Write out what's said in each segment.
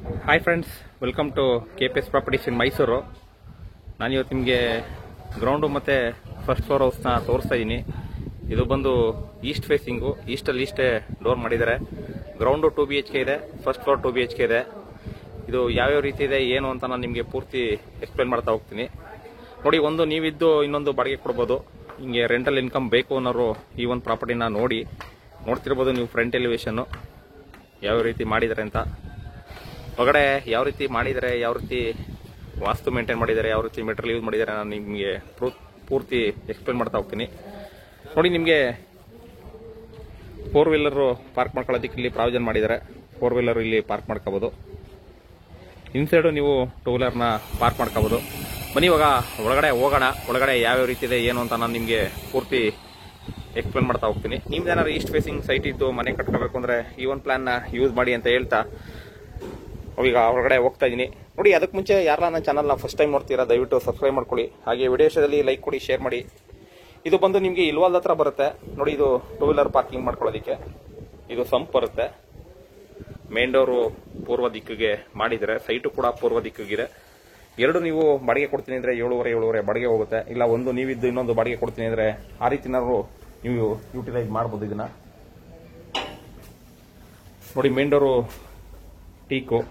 Hi friends, welcome to KPS properties in Mysuru. ನಾನಿವತ್ತು ನಿಮಗೆ ground ಮತ್ತು ಫಸ್ಟ್ ಫ್ಲೋರ್ ಹೌಸ್ನ ತೋರಿಸ್ತಾ ಇದ್ದೀನಿ. ಇದು ಬಂದು ಈಸ್ಟ್ ಫೇಸಿಂಗು, ಈಸ್ಟೇ ಡೋರ್ ಮಾಡಿದ್ದಾರೆ. ಗ್ರೌಂಡು 2 BHK ಇದೆ, ಫಸ್ಟ್ ಫ್ಲೋರ್ 2 BHK ಇದೆ. ಇದು ಯಾವ್ಯಾವ ರೀತಿ ಇದೆ ಏನು ಅಂತ ನಾನು ನಿಮಗೆ ಪೂರ್ತಿ ಎಕ್ಸ್ಪ್ಲೇನ್ ಮಾಡ್ತಾ ಹೋಗ್ತೀನಿ. ನೋಡಿ, ಒಂದು ನೀವಿದ್ದು ಇನ್ನೊಂದು ಬಾಡಿಗೆ ಕೊಡ್ಬೋದು. ಹಿಂಗೆ ರೆಂಟಲ್ ಇನ್ಕಮ್ ಬೇಕು ಅನ್ನೋರು ಈ ಒಂದು ಪ್ರಾಪರ್ಟಿನ ನೋಡ್ತಿರ್ಬೋದು ನೀವು. ಫ್ರಂಟ್ ಎಲಿವೇಶನ್ನು ಯಾವ ರೀತಿ ಮಾಡಿದ್ದಾರೆ ಅಂತ, ಹೊರಗಡೆ ಯಾವ ರೀತಿ ಮಾಡಿದ್ದಾರೆ, ಯಾವ ರೀತಿ ವಾಸ್ತು ಮೇಂಟೈನ್ ಮಾಡಿದ್ದಾರೆ, ಯಾವ ರೀತಿ ಮೆಟೀರಿಯಲ್ ಯೂಸ್ ಮಾಡಿದ್ದಾರೆ, ನಾನು ನಿಮಗೆ ಪೂರ್ತಿ ಎಕ್ಸ್ಪ್ಲೇನ್ ಮಾಡ್ತಾ ಹೋಗ್ತೀನಿ. ನೋಡಿ, ನಿಮಗೆ 4 ವೀಲರು ಪಾರ್ಕ್ ಮಾಡ್ಕೊಳ್ಳೋದಕ್ಕೆ ಇಲ್ಲಿ ಪ್ರಾವಿಷನ್ ಮಾಡಿದ್ದಾರೆ. 4 ವೀಲರ್ ಇಲ್ಲಿ ಪಾರ್ಕ್ ಮಾಡ್ಕೋಬೋದು. ಇನ್ಸೈಡು ನೀವು 2 ವೀಲರ್ನ ಪಾರ್ಕ್ ಮಾಡ್ಕೋಬೋದು. ಬನ್ನಿ ಇವಾಗ ಒಳಗಡೆ ಹೋಗೋಣ. ಒಳಗಡೆ ಯಾವ್ಯಾವ ರೀತಿ ಇದೆ ಏನು ಅಂತ ನಾನು ನಿಮಗೆ ಪೂರ್ತಿ ಎಕ್ಸ್ಪ್ಲೇನ್ ಮಾಡ್ತಾ ಹೋಗ್ತೀನಿ. ನಿಮ್ದು ಏನಾದ್ರು ಈಸ್ಟ್ ಫೇಸಿಂಗ್ ಸೈಟ್ ಇದ್ದು ಮನೆ ಕಟ್ಕೋಬೇಕು ಅಂದರೆ ಈ ಒಂದು ಪ್ಲಾನ್ನ ಯೂಸ್ ಮಾಡಿ ಅಂತ ಹೇಳ್ತಾ ಈಗ ಹೊರಗಡೆ ಹೋಗ್ತಾ ಇದ್ದೀನಿ. ನೋಡಿ, ಅದಕ್ಕೆ ಮುಂಚೆ ಯಾರಲ್ಲ ನನ್ನ ಚಾನಲ್ನ ಫಸ್ಟ್ ಟೈಮ್ ನೋಡ್ತೀರಾ, ದಯವಿಟ್ಟು ಸಬ್ಸ್ಕ್ರೈಬ್ ಮಾಡ್ಕೊಳ್ಳಿ. ಹಾಗೆ ವಿಡಿಯೋದಲ್ಲಿ ಲೈಕ್ ಕೊಡಿ, ಶೇರ್ ಮಾಡಿ. ಇದು ಬಂದು ನಿಮಗೆ ಇಲ್ವಾಲ್ ಹತ್ರ ಬರುತ್ತೆ. ನೋಡಿ, ಇದು 2 ವೀಲರ್ ಪಾರ್ಕಿಂಗ್ ಮಾಡ್ಕೊಳ್ಳೋದಕ್ಕೆ ಇದು ಸಂಪ್ ಬರುತ್ತೆ. ಮೇನ್ ಡೋರು ಪೂರ್ವ ದಿಕ್ಕಿಗೆ ಮಾಡಿದರೆ, ಸೈಟು ಕೂಡ ಪೂರ್ವ ದಿಕ್ಕಿಗಿದೆ. ಎರಡು ನೀವು ಬಾಡಿಗೆ ಕೊಡ್ತೀನಿ ಅಂದರೆ 7.5 ಬಾಡಿಗೆ ಹೋಗುತ್ತೆ. ಇಲ್ಲ ಒಂದು ನೀವಿದ್ದು ಇನ್ನೊಂದು ಬಾಡಿಗೆ ಕೊಡ್ತೀನಿ ಅಂದರೆ ಆ ರೀತಿನಾದ್ರು ನೀವು ಯೂಟಿಲೈಸ್ ಮಾಡ್ಬೋದು ಇದನ್ನ. ನೋಡಿ, ಮೇನ್ ಡೋರು ಟೀಕು.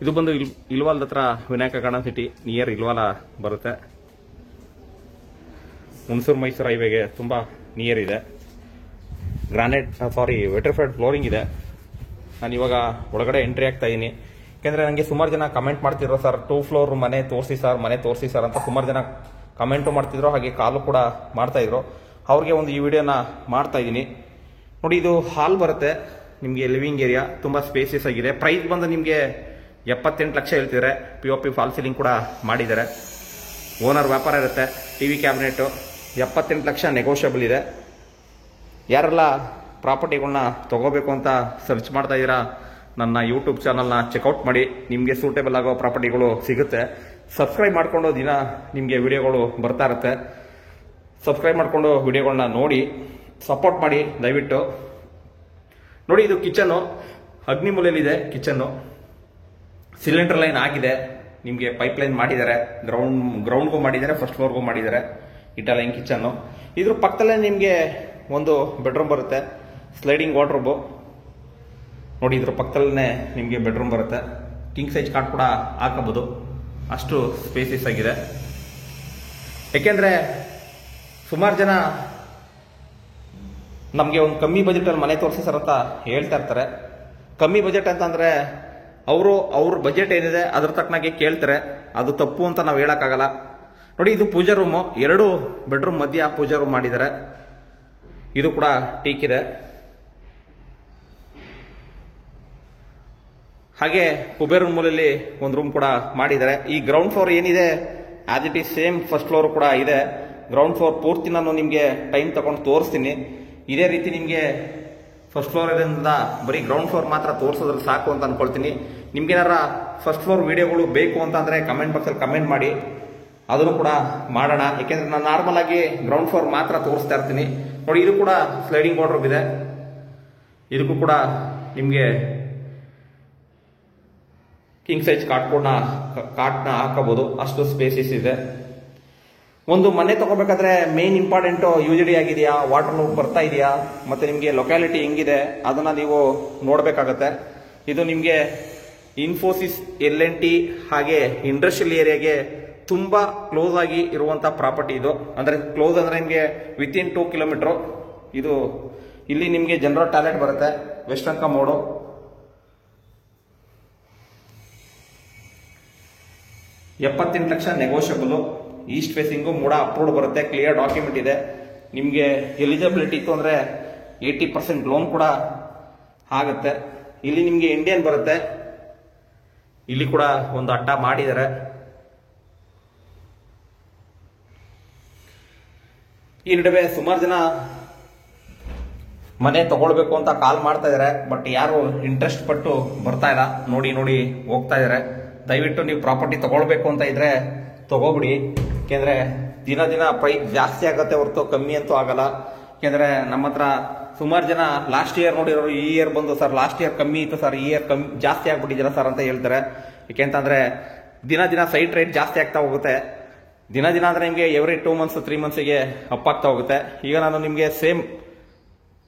ಇದು ಬಂದು ಇಲ್ವಾಲ್ ಹತ್ರ ವಿನಾಯಕ ಗಾರ್ಡನ್ ಸಿಟಿ ನಿಯರ್ ಇಲ್ವಾಲ ಬರುತ್ತೆ. ಹುಣಸೂರು ಮೈಸೂರು ಹೈವೇಗೆ ತುಂಬಾ ನಿಯರ್ ಇದೆ. ವೆಟ್ರಿಫೈಡ್ ಫ್ಲೋರಿಂಗ್ ಇದೆ. ನಾನು ಇವಾಗ ಒಳಗಡೆ ಎಂಟ್ರಿ ಆಗ್ತಾ ಇದ್ದೀನಿ. ಯಾಕೆಂದ್ರೆ ನನಗೆ ಸುಮಾರು ಜನ ಕಮೆಂಟ್ ಮಾಡ್ತಿದ್ರು, ಸರ್ 2 ಫ್ಲೋರ್ ಮನೆ ತೋರಿಸಿ ಸರ್ ಅಂತ ಸುಮಾರು ಜನ ಕಮೆಂಟು ಮಾಡ್ತಿದ್ರು, ಹಾಗೆ ಕಾಲು ಕೂಡ ಮಾಡ್ತಾ ಇದ್ರು. ಅವ್ರಿಗೆ ಒಂದು ಈ ವಿಡಿಯೋನ ಮಾಡ್ತಾ ಇದ್ದೀನಿ. ನೋಡಿ, ಇದು ಹಾಲ್ ಬರುತ್ತೆ ನಿಮಗೆ, ಲಿವಿಂಗ್ ಏರಿಯಾ ತುಂಬಾ ಸ್ಪೇಸಿಯಸ್ ಆಗಿದೆ. ಪ್ರೈಸ್ ಬಂದು ನಿಮಗೆ 78 ಲಕ್ಷ ಹೇಳ್ತಿದ್ದಾರೆ. POP ಫಾಲ್ ಸೀಲಿಂಗ್ ಕೂಡ ಮಾಡಿದ್ದಾರೆ. ಓನರ್ ವ್ಯಾಪಾರ ಇರುತ್ತೆ. TV ಕ್ಯಾಬಿನೆಟ್ 78 ಲಕ್ಷ ನೆಗೋಷಿಯಬಲ್ ಇದೆ. ಯಾರೆಲ್ಲ ಪ್ರಾಪರ್ಟಿಗಳನ್ನ ತಗೋಬೇಕು ಅಂತ ಸರ್ಚ್ ಮಾಡ್ತಾ ಇದ್ದೀರಾ, ನನ್ನ ಯೂಟ್ಯೂಬ್ ಚಾನಲ್ನ ಚೆಕ್ಔಟ್ ಮಾಡಿ. ನಿಮಗೆ ಸೂಟೇಬಲ್ ಆಗೋ ಪ್ರಾಪರ್ಟಿಗಳು ಸಿಗುತ್ತೆ. ಸಬ್ಸ್ಕ್ರೈಬ್ ಮಾಡಿಕೊಂಡು ದಿನ ನಿಮಗೆ ವಿಡಿಯೋಗಳು ಬರ್ತಾ ಇರುತ್ತೆ. ಸಬ್ಸ್ಕ್ರೈಬ್ ಮಾಡಿಕೊಂಡು ವಿಡಿಯೋಗಳನ್ನ ನೋಡಿ ಸಪೋರ್ಟ್ ಮಾಡಿ ದಯವಿಟ್ಟು. ನೋಡಿ, ಇದು ಕಿಚನ್ನು, ಅಗ್ನಿಮೂಲೆಯಲ್ಲಿದೆ ಕಿಚನ್ನು. ಸಿಲಿಂಡರ್ ಲೈನ್ ಆಗಿದೆ, ನಿಮಗೆ ಪೈಪ್ ಲೈನ್ ಮಾಡಿದ್ದಾರೆ. ಗ್ರೌಂಡ್ಗೂ ಮಾಡಿದ್ದಾರೆ, ಫಸ್ಟ್ ಫ್ಲೋರ್ಗೂ ಮಾಡಿದ್ದಾರೆ. Italian kitchen. ಇದ್ರ ಪಕ್ಕದಲ್ಲೇ ನಿಮಗೆ ಒಂದು ಬೆಡ್ರೂಮ್ ಬರುತ್ತೆ, ಸ್ಲೈಡಿಂಗ್ ವಾರ್ಡ್ರೋಬು. ನೋಡಿ, ಇದ್ರ ಪಕ್ಕದಲ್ಲೇ ನಿಮಗೆ ಬೆಡ್ರೂಮ್ ಬರುತ್ತೆ. ಕಿಂಗ್ ಸೈಜ್ ಕಾಟ್ ಕೂಡ ಹಾಕಬಹುದು, ಅಷ್ಟು ಸ್ಪೇಸಿಯಸ್ ಆಗಿದೆ. ಯಾಕೆಂದ್ರೆ ಸುಮಾರು ಜನ ನಮಗೆ ಒಂದು ಕಮ್ಮಿ ಬಜೆಟಲ್ಲಿ ಮನೆ ತೋರಿಸಿ ಸರ್ ಅಂತ ಹೇಳ್ತಾ ಇರ್ತಾರೆ. ಕಮ್ಮಿ ಬಜೆಟ್ ಅಂತಂದ್ರೆ ಅವ್ರ ಬಜೆಟ್ ಏನಿದೆ ಅದ್ರ ತಕ್ಕನಾಗೆ ಕೇಳ್ತಾರೆ. ಅದು ತಪ್ಪು ಅಂತ ನಾವು ಹೇಳಕ್ಕಾಗಲ್ಲ. ನೋಡಿ, ಇದು ಪೂಜಾ ರೂಮು, 2 ಬೆಡ್ರೂಮ್ ಮಧ್ಯ ಪೂಜಾ ರೂಮ್ ಮಾಡಿದ್ದಾರೆ. ಇದು ಕೂಡ ಟೀಕ್ ಇದೆ. ಹಾಗೆ ಕುಬೇರ್ ಮೂಲೆಯಲ್ಲಿ ಒಂದು ರೂಮ್ ಕೂಡ ಮಾಡಿದ್ದಾರೆ. ಈ ಗ್ರೌಂಡ್ ಫ್ಲೋರ್ ಏನಿದೆ as it is same first floor ಕೂಡ ಇದೆ. ಗ್ರೌಂಡ್ ಫ್ಲೋರ್ ಪೂರ್ತಿ ನಾನು ನಿಮಗೆ ಟೈಮ್ ತಗೊಂಡು ತೋರಿಸ್ತೀನಿ. ಇದೇ ರೀತಿ ನಿಮಗೆ ಫಸ್ಟ್ ಫ್ಲೋರ್ ಇಂದ ಬರೀ ಗ್ರೌಂಡ್ ಫ್ಲೋರ್ ಮಾತ್ರ ತೋರಿಸೋದ್ರಲ್ಲಿ ಸಾಕು ಅಂತ ಅನ್ಕೊಳ್ತೀನಿ. ನಿಮ್ಗೇನಾರ ಫಸ್ಟ್ ಫ್ಲೋರ್ ವಿಡಿಯೋಗಳು ಬೇಕು ಅಂತಂದ್ರೆ ಕಮೆಂಟ್ ಬಾಕ್ಸಲ್ಲಿ ಕಮೆಂಟ್ ಮಾಡಿ, ಅದನ್ನು ಕೂಡ ಮಾಡೋಣ. ಯಾಕೆಂದ್ರೆ ನಾನು ನಾರ್ಮಲ್ ಆಗಿ ಗ್ರೌಂಡ್ ಫ್ಲೋರ್ ಮಾತ್ರ ತೋರಿಸ್ತಾ ಇರ್ತೀನಿ. ನೋಡಿ, ಇದು ಕೂಡ ಸ್ಲೈಡಿಂಗ್ ವಾರ್ಡ್ರೋಬ್ ಇದೆ. ಇದಕ್ಕೂ ಕೂಡ ನಿಮಗೆ ಕಿಂಗ್ ಸೈಜ್ ಕಾಟ್ನ ಹಾಕಬಹುದು, ಅಷ್ಟು ಸ್ಪೇಸಿಯಸ್ ಇದೆ. ಒಂದು ಮನೆ ತಗೋಬೇಕಾದ್ರೆ ಮೇನ್ ಇಂಪಾರ್ಟೆಂಟ್ UGD ಆಗಿದೆಯಾ, ವಾಟರ್ ಲೂಪ್ ಬರ್ತಾ ಇದೆಯಾ, ಮತ್ತೆ ನಿಮಗೆ ಲೊಕ್ಯಾಲಿಟಿ ಹೆಂಗಿದೆ ಅದನ್ನ ನೀವು ನೋಡ್ಬೇಕಾಗತ್ತೆ. ಇದು ನಿಮಗೆ ಇನ್ಫೋಸಿಸ್, LNT ಹಾಗೆ ಇಂಡಸ್ಟ್ರಿಯಲ್ ಏರಿಯಾಗೆ ತುಂಬಾ ಕ್ಲೋಸ್ ಆಗಿ ಇರುವಂತ ಪ್ರಾಪರ್ಟಿ ಇದು. ಅಂದ್ರೆ ಕ್ಲೋಸ್ ಅಂದ್ರೆ ನಿಮಗೆ ವಿತಿನ್ 2 ಕಿಲೋಮೀಟರ್. ಇದು ಇಲ್ಲಿ ನಿಮಗೆ ಜನರಲ್ ಟಾಯ್ಲೆಟ್ ಬರುತ್ತೆ, western commode. $78 lakh negotiable. East facing MUDA approved ಬರುತ್ತೆ, ಕ್ಲಿಯರ್ ಡಾಕ್ಯುಮೆಂಟ್ ಇದೆ. ನಿಮಗೆ ಎಲಿಜಿಬಿಲಿಟಿ ಇತ್ತು ಅಂದ್ರೆ 80% ಲೋನ್ ಕೂಡ ಆಗುತ್ತೆ. ಇಲ್ಲಿ ನಿಮಗೆ ಇಂಡಿಯನ್ ಬರುತ್ತೆ. ಇಲ್ಲಿ ಕೂಡ ಒಂದು ಅಡ್ಡ ಮಾಡಿದ್ದಾರೆ. ಈ ನಡುವೆ ಸುಮಾರು ಜನ ಮನೆ ತಗೊಳ್ಬೇಕು ಅಂತ ಕಾಲ್ ಮಾಡ್ತಾ ಇದಾರೆ, ಬಟ್ ಯಾರು ಇಂಟ್ರೆಸ್ಟ್ ಪಟ್ಟು ಬರ್ತಾ ಇಲ್ಲ. ನೋಡಿ ಹೋಗ್ತಾ ಇದಾರೆ. ದಯವಿಟ್ಟು ನೀವು ಪ್ರಾಪರ್ಟಿ ತಗೊಳ್ಬೇಕು ಅಂತ ಇದ್ರೆ ತಗೋಬಿಡಿ. ಯಾಕೆಂದ್ರೆ ದಿನ ಪ್ರೈಸ್ ಜಾಸ್ತಿ ಆಗತ್ತೆ ಹೊರತು ಕಮ್ಮಿ ಅಂತೂ ಆಗಲ್ಲ. ಯಾಕೆಂದ್ರೆ ನಮ್ಮ ಹತ್ರ ಸುಮಾರು ಜನ ಲಾಸ್ಟ್ ಇಯರ್ ನೋಡಿರೋರು ಈ ಇಯರ್ ಬಂದು ಸರ್ ಲಾಸ್ಟ್ ಇಯರ್ ಕಮ್ಮಿ ಇತ್ತು ಸರ್, ಈ ಇಯರ್ ಕಮ್ಮಿ ಜಾಸ್ತಿ ಆಗ್ಬಿಟ್ಟಿದ್ದೀರಾ ಸರ್ ಅಂತ ಹೇಳ್ತಾರೆ. ಯಾಕೆಂತಂದ್ರೆ ದಿನ ದಿನ ಸೈಟ್ ರೇಟ್ ಜಾಸ್ತಿ ಆಗ್ತಾ ಹೋಗುತ್ತೆ. ದಿನ ದಿನ ಅಂದ್ರೆ ನಿಮಗೆ ಎವ್ರಿ 2 months 3 monthsಗೆ ಅಪ್ ಆಗ್ತಾ ಹೋಗುತ್ತೆ. ಈಗ ನಾನು ನಿಮಗೆ ಸೇಮ್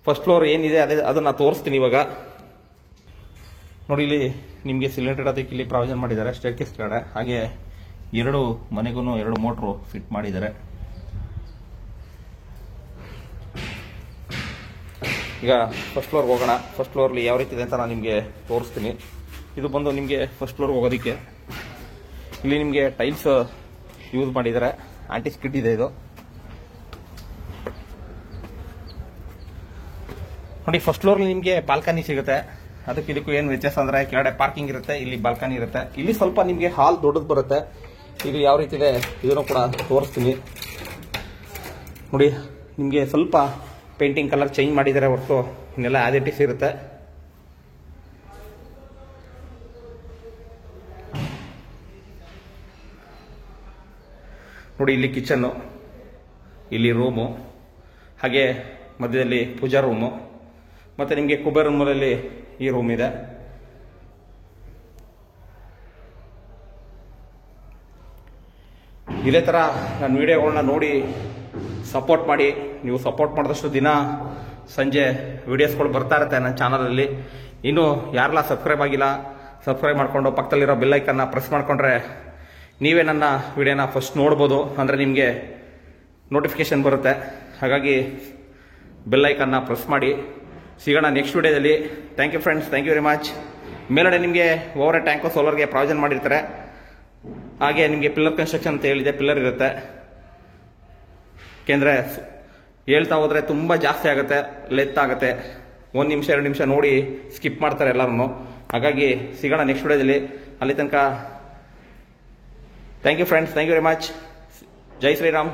ಫಸ್ಟ್ ಫ್ಲೋರ್ ಏನಿದೆ ಅದನ್ನ ತೋರಿಸ್ತೀನಿ ಇವಾಗ. ನೋಡಿ, ಇಲ್ಲಿ ನಿಮಗೆ ಸಿಲಿಂಡರ್ ಅದಕ್ಕೆ ಇಲ್ಲಿ ಪ್ರಾವಿಷನ್ ಮಾಡಿದ್ದಾರೆ, ಸ್ಟೇರ್ಕೇಸ್ ಕಡೆ. ಹಾಗೆ 2 ಮನೆಗೂ 2 ಮೋಟ್ರು ಫಿಟ್ ಮಾಡಿದ್ದಾರೆ. ಈಗ ಫಸ್ಟ್ ಫ್ಲೋರ್ಗೆ ಹೋಗೋಣ. ಫಸ್ಟ್ ಫ್ಲೋರ್ಲಿ ಯಾವ ರೀತಿ ಇದೆ ಅಂತ ನಾನು ನಿಮಗೆ ತೋರಿಸ್ತೀನಿ. ಇದು ಬಂದು ನಿಮಗೆ ಫಸ್ಟ್ ಫ್ಲೋರ್ಗೆ ಹೋಗೋದಕ್ಕೆ ಇಲ್ಲಿ ನಿಮಗೆ ಟೈಲ್ಸ್ ಯೂಸ್ ಮಾಡಿದ್ದಾರೆ, ಆಂಟಿ ಸ್ಕಿಡ್ ಇದೆ ಇದು. ನೋಡಿ, ಫಸ್ಟ್ ಫ್ಲೋರ್ಲಿ ನಿಮಗೆ ಬಾಲ್ಕನಿ ಸಿಗುತ್ತೆ. ಅದಕ್ಕೆ ಇದಕ್ಕೂ ಏನು ವ್ಯತ್ಯಾಸ ಅಂದ್ರೆ ಕೆಳಗಡೆ ಪಾರ್ಕಿಂಗ್ ಇರುತ್ತೆ, ಇಲ್ಲಿ ಬಾಲ್ಕನಿ ಇರುತ್ತೆ. ಇಲ್ಲಿ ಸ್ವಲ್ಪ ನಿಮಗೆ ಹಾಲ್ ದೊಡ್ಡದು ಬರುತ್ತೆ. ಇದು ಯಾವ ರೀತಿ ಇದೆ ಇದನ್ನು ಕೂಡ ತೋರಿಸ್ತೀನಿ. ನೋಡಿ, ನಿಮಗೆ ಸ್ವಲ್ಪ ಪೇಂಟಿಂಗ್ ಕಲರ್ ಚೇಂಜ್ ಮಾಡಿದ್ದಾರೆ ಹೊರತು ಇನ್ನೆಲ್ಲ ಆಸ್ ಇಟ್ ಈಸ್ ಇರುತ್ತೆ. ನೋಡಿ, ಇಲ್ಲಿ ಕಿಚನ್ನು, ಇಲ್ಲಿ ರೂಮು, ಹಾಗೆ ಮಧ್ಯದಲ್ಲಿ ಪೂಜಾ ರೂಮು, ಮತ್ತೆ ನಿಮಗೆ ಕುಬೇರ್ ರೂಮಲ್ಲಿ ಈ ರೂಮ್ ಇದೆ. ಇದೇ ಥರ ನನ್ನ ವಿಡಿಯೋಗಳನ್ನ ನೋಡಿ ಸಪೋರ್ಟ್ ಮಾಡಿ. ನೀವು ಸಪೋರ್ಟ್ ಮಾಡಿದಷ್ಟು ದಿನ ಸಂಜೆ ವಿಡಿಯೋಸ್ಗಳು ಬರ್ತಾ ಇರುತ್ತೆ ನನ್ನ ಚಾನಲಲ್ಲಿ. ಇನ್ನು ಯಾರೆಲ್ಲ ಸಬ್ಸ್ಕ್ರೈಬ್ ಆಗಿಲ್ಲ, ಸಬ್ಸ್ಕ್ರೈಬ್ ಮಾಡಿಕೊಂಡು ಪಕ್ಕದಲ್ಲಿರೋ ಬೆಲ್ ಐಕನ್ನ ಪ್ರೆಸ್ ಮಾಡಿಕೊಂಡ್ರೆ ನೀವೇ ನನ್ನ ವಿಡಿಯೋನ ಫಸ್ಟ್ ನೋಡ್ಬೋದು. ಅಂದರೆ ನಿಮಗೆ ನೋಟಿಫಿಕೇಶನ್ ಬರುತ್ತೆ. ಹಾಗಾಗಿ ಬೆಲ್ ಐಕನ್ನ ಪ್ರೆಸ್ ಮಾಡಿ. ಸಿಗೋಣ ನೆಕ್ಸ್ಟ್ ವಿಡಿಯೋದಲ್ಲಿ. Thank you friends, thank you very much. ಮೇಲ್ಗಡೆ ನಿಮಗೆ ಓವರ್ ಟ್ಯಾಂಕು ಸೋಲಾರ್ಗೆ ಪ್ರಾವಿಷನ್ ಮಾಡಿರ್ತಾರೆ. ಹಾಗೆ ನಿಮಗೆ ಪಿಲ್ಲರ್ ಕನ್ಸ್ಟ್ರಕ್ಷನ್ ಅಂತ ಹೇಳಿದೆ, ಪಿಲ್ಲರ್ ಇರುತ್ತೆ. ಯಾಕೆಂದರೆ ಹೇಳ್ತಾ ಹೋದರೆ ತುಂಬ ಜಾಸ್ತಿ ಆಗುತ್ತೆ, ಲೆಂತ್ ಆಗುತ್ತೆ. 1 ನಿಮಿಷ 2 ನಿಮಿಷ ನೋಡಿ ಸ್ಕಿಪ್ ಮಾಡ್ತಾರೆ ಎಲ್ಲರೂ. ಹಾಗಾಗಿ ಸಿಗೋಣ ನೆಕ್ಸ್ಟ್ ವಿಡಿಯೋದಲ್ಲಿ. ಅಲ್ಲಿ ತನಕ thank you friends, thank you very much. Jai Shriram.